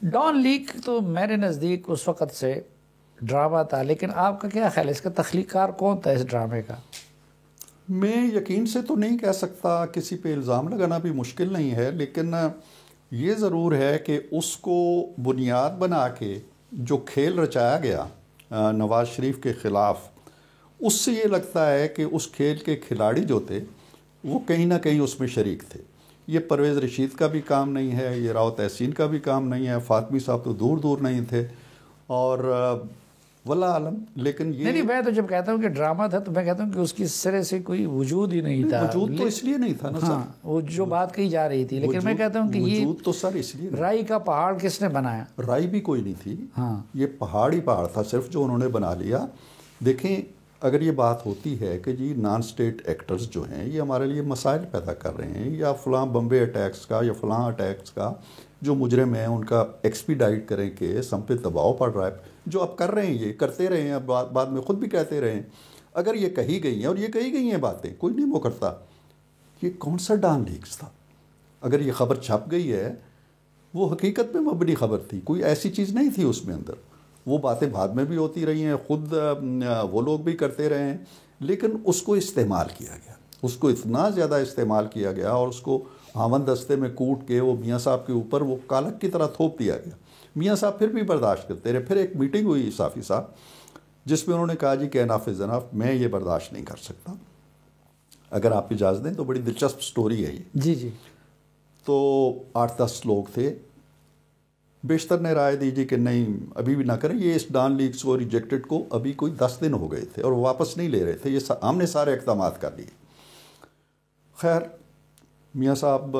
Dawn league تو میرے نزدیک اس وقت سے ڈرامہ تھا، لیکن آپ کا کیا خیال ہے اس کا تخلیق کار کون تھا اس ڈرامے کا؟ میں یقین سے تو نہیں کہہ سکتا، کسی پہ الزام لگانا بھی مشکل نہیں ہے، لیکن یہ ضرور ہے کہ اس کو بنیاد بنا کے جو کھیل رچایا گیا نواز شریف کے خلاف، اس سے یہ لگتا ہے کہ اس کھیل کے کھلاڑی جو تھے وہ کہیں نہ کہیں اس میں شریک تھے۔ یہ پرویز رشید کا بھی کام نہیں ہے، یہ راؤ تحسین کا بھی کام نہیں ہے، فاطمی صاحب تو دور دور نہیں تھے، اور واللہ عالم۔ لیکن یہ نہیں، میں تو جب کہتا ہوں کہ ڈرامہ تھا تو میں کہتا ہوں کہ اس کی سرے سے کوئی وجود ہی نہیں تھا۔ وجود تو اس لیے نہیں تھا نا سر، ہاں، وہ جو بات کہی جا رہی تھی، لیکن میں کہتا ہوں کہ یہ وجود تو سر اس لیے رائی کا پہاڑ کس نے بنایا؟ رائی بھی کوئی نہیں تھی، ہاں، یہ پہاڑ ہی پہاڑ تھا صرف جو انہوں نے بنا لیا۔ دیکھیں، اگر یہ بات ہوتی ہے کہ جی نان سٹیٹ ایکٹرز جو ہیں یہ ہمارے لیے مسائل پیدا کر رہے ہیں، یا فلاں بمبے اٹیکس کا یا فلاں اٹیکس کا جو مجرم ہیں ان کا ایکسپیڈائٹ کریں کیس، ہم پہ دباؤ پڑ رہا ہے، جو اب کر رہے ہیں یہ کرتے رہے ہیں، اب بعد میں خود بھی کہتے رہے ہیں۔ اگر یہ کہی گئی ہیں اور یہ کہی گئی ہیں باتیں، کوئی نہیں مکرتا، یہ کون سا ڈان لیگز تھا؟ اگر یہ خبر چھپ گئی ہے وہ حقیقت میں مبنی خبر تھی، کوئی ایسی چیز نہیں تھی اس میں اندر۔ وہ باتیں بعد میں بھی ہوتی رہی ہیں، خود وہ لوگ بھی کرتے رہے ہیں، لیکن اس کو استعمال کیا گیا، اس کو اتنا زیادہ استعمال کیا گیا اور اس کو ہاون دستے میں کوٹ کے وہ میاں صاحب کے اوپر وہ کالک کی طرح تھوپ دیا گیا۔ میاں صاحب پھر بھی برداشت کرتے رہے۔ پھر ایک میٹنگ ہوئی صافی صاحب جس میں انہوں نے کہا جی کہ اناف از اناف، میں یہ برداشت نہیں کر سکتا، اگر آپ اجازت دیں تو بڑی دلچسپ سٹوری ہے یہ۔ جی جی۔ تو 8-10 لوگ تھے، بیشتر نے رائے دی جی کہ نہیں ابھی بھی نہ کریں، یہ اس ڈان لیگز کو ریجیکٹڈ کو ابھی کوئی 10 دن ہو گئے تھے اور واپس نہیں لے رہے تھے، یہ ہم نے سارے اقدامات کر لیے۔ خیر میاں صاحب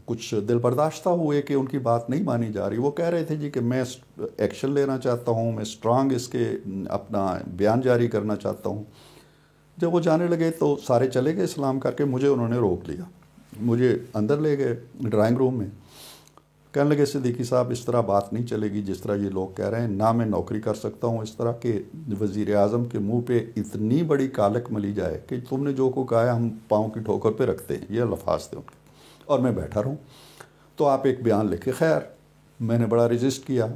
کچھ دل برداشتہ ہوئے کہ ان کی بات نہیں مانی جا رہی، وہ کہہ رہے تھے جی کہ میں ایکشن لینا چاہتا ہوں، میں اسٹرانگ اس کے اپنا بیان جاری کرنا چاہتا ہوں۔ جب وہ جانے لگے تو سارے چلے گئے سلام کر کے، مجھے انہوں نے روک لیا، مجھے اندر لے گئے ڈرائنگ روم میں، کہنے لگے صدیقی صاحب اس طرح بات نہیں چلے گی جس طرح یہ لوگ کہہ رہے ہیں، نہ میں نوکری کر سکتا ہوں اس طرح کہ وزیر اعظم کے منہ پہ اتنی بڑی کالک ملی جائے کہ تم نے جو کو کہا ہے ہم پاؤں کی ٹھوکر پہ رکھتے ہیں، یہ الفاظ تھے ان کے، اور میں بیٹھا رہوں تو آپ ایک بیان لکھے۔ خیر میں نے بڑا رجسٹ کیا،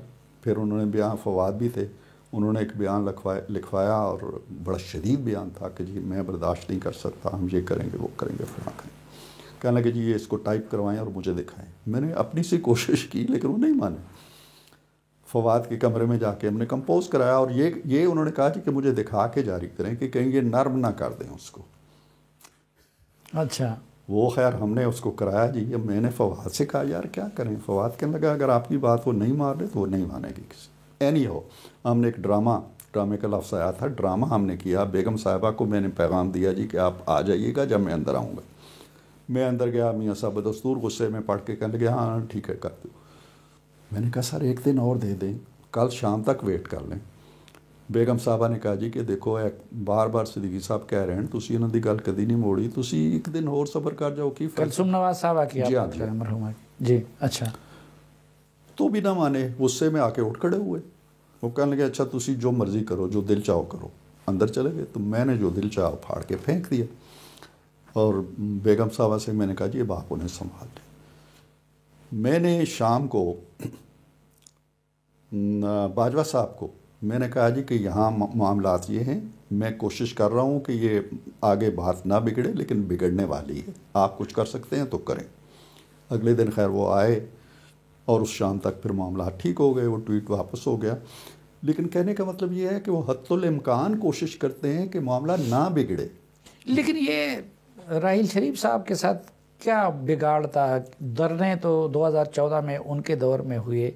پھر انہوں نے بیان، فواد بھی تھے، انہوں نے ایک بیان لکھوایا اور بڑا شدید بیان تھا کہ جی میں برداشت نہیں کر سکتا، ہم یہ کریں گے وہ کریں گے فلاں کریں گے۔ کہنے لگے جی یہ اس کو ٹائپ کروائیں اور مجھے دکھائیں۔ میں نے اپنی سی کوشش کی لیکن وہ نہیں مانے۔ فواد کے کمرے میں جا کے ہم نے کمپوز کرایا اور یہ انہوں نے کہا جی کہ مجھے دکھا کے جاری کریں کہ کہیں یہ نرم نہ کر دیں اس کو۔ اچھا، وہ خیر ہم نے اس کو کرایا جی۔ میں نے فواد سے کہا یار کیا کریں، فواد کہنے لگا اگر آپ کی بات وہ نہیں مان رہے تو وہ نہیں مانے گی کسی۔ اینی ہو ہم نے ایک ڈرامے کا لفظ آیا تھا، ڈرامہ ہم نے کیا۔ بیگم صاحبہ کو میں نے پیغام دیا جی کہ آپ آ جائیے گا جب میں اندر آؤں گا۔ میں اندر گیا، میاں صاحب بدستور غصے میں پڑھ کے کہنے لگے ہاں ٹھیک ہے کر دو۔ میں نے کہا سر ایک دن اور دے دیں، کل شام تک ویٹ کر لیں۔ بیگم صاحبہ نے کہا جی کہ دیکھو بار بار صدیقی صاحب کہہ رہے ہیں تسی انہوں دی گل کدی نہیں موڑی، تسی ایک دن اور صبر کر جاؤ کی فرق۔ کلثوم نواز صاحبہ کی جی ہاں آپ جی مرحومہ جی۔ اچھا، تو بھی نہ مانے، غصے میں آ کے اٹھ کھڑے ہوئے۔ وہ کہنے لگے اچھا تسی جو مرضی کرو، جو دل چاہو کرو۔ اندر چلے گئے تو میں نے جو دل چاہو پھاڑ کے پھینک دیا، اور بیگم صاحبہ سے میں نے کہا جی یہ باپ انہیں سنبھال لیں۔ میں نے شام کو باجوہ صاحب کو میں نے کہا جی کہ یہاں معاملات یہ ہیں، میں کوشش کر رہا ہوں کہ یہ آگے بات نہ بگڑے لیکن بگڑنے والی ہے، آپ کچھ کر سکتے ہیں تو کریں۔ اگلے دن خیر وہ آئے اور اس شام تک پھر معاملات ٹھیک ہو گئے، وہ ٹویٹ واپس ہو گیا۔ لیکن کہنے کا مطلب یہ ہے کہ وہ حتی الامکان کوشش کرتے ہیں کہ معاملہ نہ بگڑے۔ لیکن یہ راحیل شریف صاحب کے ساتھ کیا بگاڑ تھا؟ دھرنے تو 2014 میں ان کے دور میں ہوئے،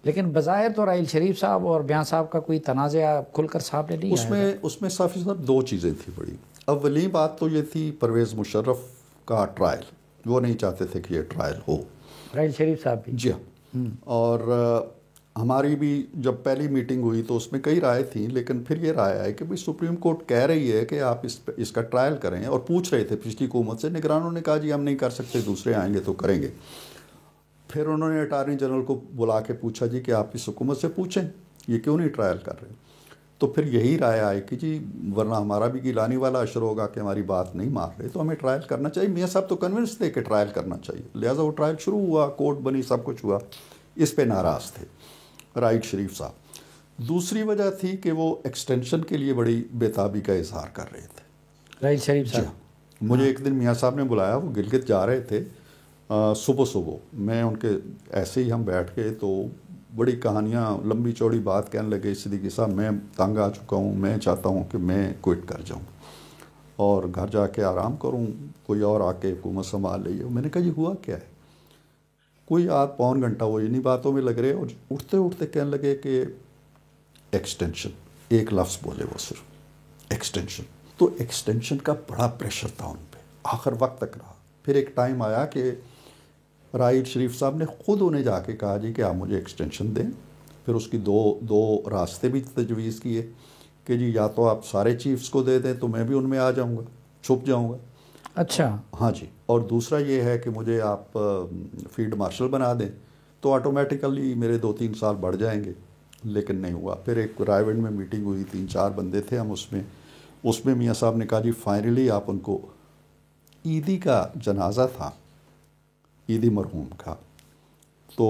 لیکن بظاہر تو راحیل شریف صاحب اور بیان صاحب کا کوئی تنازع کھل کر سامنے نہیں آیا۔ اس میں صافی صاحب دو چیزیں تھیں بڑی۔ اولی بات تو یہ تھی پرویز مشرف کا ٹرائل، وہ نہیں چاہتے تھے کہ یہ ٹرائل ہو، راحیل شریف صاحب بھی۔ جی ہاں، اور ہماری بھی جب پہلی میٹنگ ہوئی تو اس میں کئی رائے تھیں، لیکن پھر یہ رائے آئی کہ بھئی سپریم کورٹ کہہ رہی ہے کہ آپ اس کا ٹرائل کریں، اور پوچھ رہے تھے پچھلی حکومت سے، نگرانوں نے کہا جی ہم نہیں کر سکتے، دوسرے آئیں گے تو کریں گے۔ پھر انہوں نے اٹارنی جنرل کو بلا کے پوچھا جی کہ آپ اس حکومت سے پوچھیں یہ کیوں نہیں ٹرائل کر رہے، تو پھر یہی رائے آئی کہ جی ورنہ ہمارا بھی گیلانی والا اشر ہوگا کہ ہماری بات نہیں مان رہے تو ہمیں ٹرائل کرنا چاہیے۔ میاں صاحب تو کنونس تھے کہ ٹرائل کرنا چاہیے، لہٰذا وہ ٹرائل شروع ہوا، کورٹ بنی، سب کچھ ہوا۔ اس پہ ناراض تھے راحیل شریف صاحب۔ دوسری وجہ تھی کہ وہ ایکسٹینشن کے لیے بڑی بےتابی کا اظہار کر رہے تھے راحیل شریف صاحب۔ مجھے ایک دن میاں صاحب نے بلایا، وہ گلگت جا رہے تھے صبح، میں ان کے ایسے ہی ہم بیٹھ گئے تو بڑی کہانیاں لمبی چوڑی بات کہنے لگے، صدیقی صاحب میں تنگ آ چکا ہوں، میں چاہتا ہوں کہ میں کوئٹ کر جاؤں اور گھر جا کے آرام کروں، کوئی اور آ کے حکومت سنبھال رہی ہے۔ میں نے کہا یہ ہوا کیا ہے؟ کوئی آدھ پون گھنٹہ وہ انہی باتوں میں لگ رہے، اور اٹھتے کہنے لگے کہ ایکسٹینشن، ایک لفظ بولے وہ صرف ایکسٹینشن۔ تو ایکسٹینشن کا بڑا پریشر تھا ان پہ، آخر وقت تک رہا۔ پھر ایک ٹائم آیا کہ راحیل شریف صاحب نے خود انہیں جا کے کہا جی کہ آپ مجھے ایکسٹینشن دیں۔ پھر اس کی دو راستے بھی تجویز کیے کہ جی یا تو آپ سارے چیفز کو دے دیں تو میں بھی ان میں آ جاؤں گا، چھپ جاؤں گا۔ اچھا ہاں جی، اور دوسرا یہ ہے کہ مجھے آپ فیلڈ مارشل بنا دیں تو آٹومیٹیکلی میرے 2-3 سال بڑھ جائیں گے، لیکن نہیں ہوا۔ پھر ایک رائے ونڈ میں میٹنگ ہوئی، 3-4 بندے تھے ہم اس میں میاں صاحب نے کہا جی فائنلی آپ ان کو، عیدی کا جنازہ تھا، عیدی مرحوم کا، تو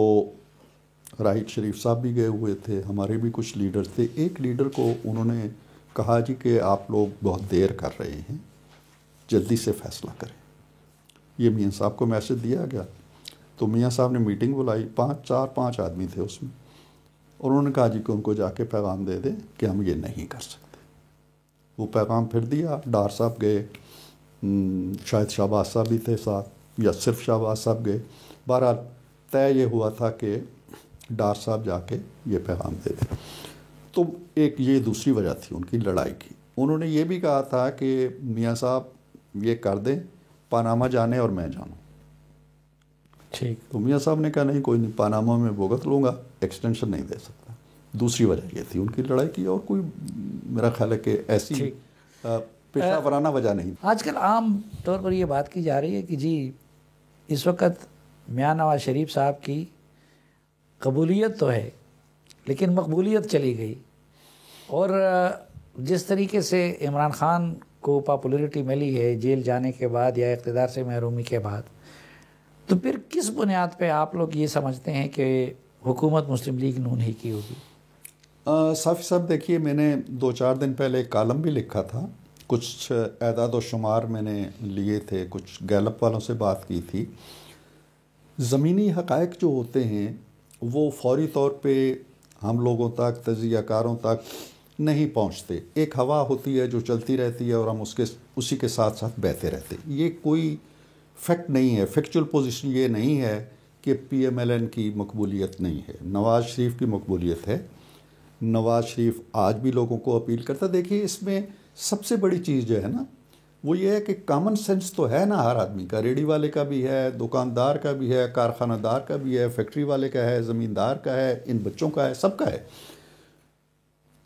راحیل شریف صاحب بھی گئے ہوئے تھے، ہمارے بھی کچھ لیڈر تھے۔ ایک لیڈر کو انہوں نے کہا جی کہ آپ لوگ بہت دیر کر رہے ہیں، جلدی سے فیصلہ کریں۔ یہ میاں صاحب کو میسج دیا گیا تو میاں صاحب نے میٹنگ بلائی، 4-5 آدمی تھے اس میں، اور انہوں نے کہا جی کہ ان کو جا کے پیغام دے دیں کہ ہم یہ نہیں کر سکتے۔ وہ پیغام پھر دیا، ڈار صاحب گئے، شاید شہباز صاحب بھی تھے ساتھ یا صرف شہباز صاحب گئے، بہرحال طے یہ ہوا تھا کہ ڈار صاحب جا کے یہ پیغام دے دیں۔ تو ایک یہ دوسری وجہ تھی ان کی لڑائی کی۔ انہوں نے یہ بھی کہا تھا کہ میاں صاحب یہ کر دیں، پاناما جانے اور میں جانوں۔ ٹھیک، تو میاں صاحب نے کہا نہیں کوئی نہیں، پاناما میں بھگت لوں گا، ایکسٹینشن نہیں دے سکتا۔ دوسری وجہ یہ تھی ان کی لڑائی کی، اور کوئی میرا خیال ہے کہ ایسی پیشہ ورانہ وجہ نہیں۔ آج کل عام طور پر یہ بات کی جا رہی ہے کہ جی اس وقت میاں نواز شریف صاحب کی قبولیت تو ہے لیکن مقبولیت چلی گئی، اور جس طریقے سے عمران خان کو پاپولیرٹی ملی ہے جیل جانے کے بعد یا اقتدار سے محرومی کے بعد، تو پھر کس بنیاد پہ آپ لوگ یہ سمجھتے ہیں کہ حکومت مسلم لیگ نون ہی کی ہوگی؟ صافی صاحب دیکھیے، میں نے 2-4 دن پہلے ایک کالم بھی لکھا تھا، کچھ اعداد و شمار میں نے لیے تھے، کچھ گیلپ والوں سے بات کی تھی۔ زمینی حقائق جو ہوتے ہیں وہ فوری طور پہ ہم لوگوں تک، تجزیہ کاروں تک نہیں پہنچتے۔ ایک ہوا ہوتی ہے جو چلتی رہتی ہے اور ہم اسی کے ساتھ ساتھ بہتے رہتے ہیں۔ یہ کوئی فیکٹ نہیں ہے، فیکچول پوزیشن یہ نہیں ہے کہ پی ایم ایل این کی مقبولیت نہیں ہے، نواز شریف کی مقبولیت ہے۔ نواز شریف آج بھی لوگوں کو اپیل کرتا۔ دیکھیے اس میں سب سے بڑی چیز جو ہے نا وہ یہ ہے کہ کامن سینس تو ہے نا ہر آدمی کا، ریڑھی والے کا بھی ہے، دکاندار کا بھی ہے، کارخانہ دار کا بھی ہے، فیکٹری والے کا ہے، زمیندار کا ہے، ان بچوں کا ہے، سب کا ہے۔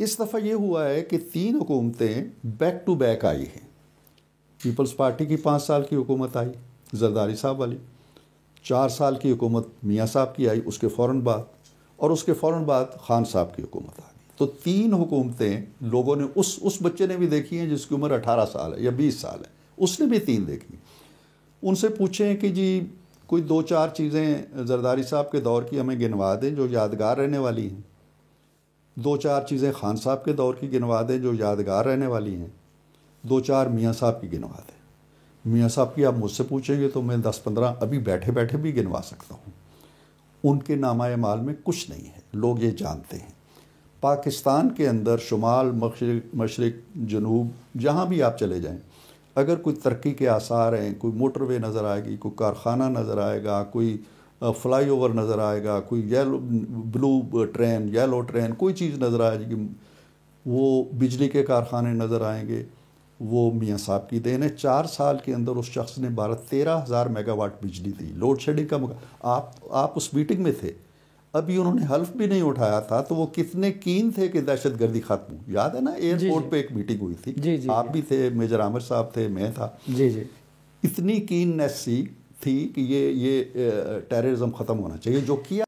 اس دفعہ یہ ہوا ہے کہ 3 حکومتیں بیک ٹو بیک آئی ہیں۔ پیپلز پارٹی کی 5 سال کی حکومت آئی زرداری صاحب والی، 4 سال کی حکومت میاں صاحب کی آئی اس کے فوراً بعد، اور اس کے فوراً بعد خان صاحب کی حکومت آ گئی۔ تو 3 حکومتیں لوگوں نے، اس بچے نے بھی دیکھی ہیں جس کی عمر 18 سال ہے یا 20 سال ہے، اس نے بھی 3 دیکھی۔ ان سے پوچھیں کہ جی کوئی 2-4 چیزیں زرداری صاحب کے دور کی ہمیں گنوا دیں جو یادگار رہنے والی ہیں، 2-4 چیزیں خان صاحب کے دور کی گنوا دیں جو یادگار رہنے والی ہیں، 2-4 میاں صاحب کی گنوا دیں۔ میاں صاحب کی آپ مجھ سے پوچھیں گے تو میں 10-15 ابھی بیٹھے بیٹھے بھی گنوا سکتا ہوں۔ ان کے نامہ اعمال میں کچھ نہیں ہے، لوگ یہ جانتے ہیں۔ پاکستان کے اندر شمال، مشرق، جنوب، جہاں بھی آپ چلے جائیں، اگر کوئی ترقی کے آثار ہیں، کوئی موٹر وے نظر آئے گی، کوئی کارخانہ نظر آئے گا، کوئی فلائی اوور نظر آئے گا، کوئی بلو ٹرین، یلو ٹرین، کوئی چیز نظر آئے گی، وہ بجلی کے کارخانے نظر آئیں گے، وہ میاں صاحب کی دین ہے۔ 4 سال کے اندر اس شخص نے 13,000 میگا واٹ بجلی دی۔ لوڈ شیڈنگ کا آپ اس میٹنگ میں تھے، ابھی انہوں نے حلف بھی نہیں اٹھایا تھا تو وہ کتنے کین تھے کہ دہشت گردی ختم ہو۔ یاد ہے نا ایئرپورٹ پہ ایک میٹنگ ہوئی تھی، آپ بھی تھے، میجر عامر صاحب تھے، میں تھا۔ اتنی کین نیس تھی کہ یہ ٹیررزم ختم ہونا چاہیے، جو کیا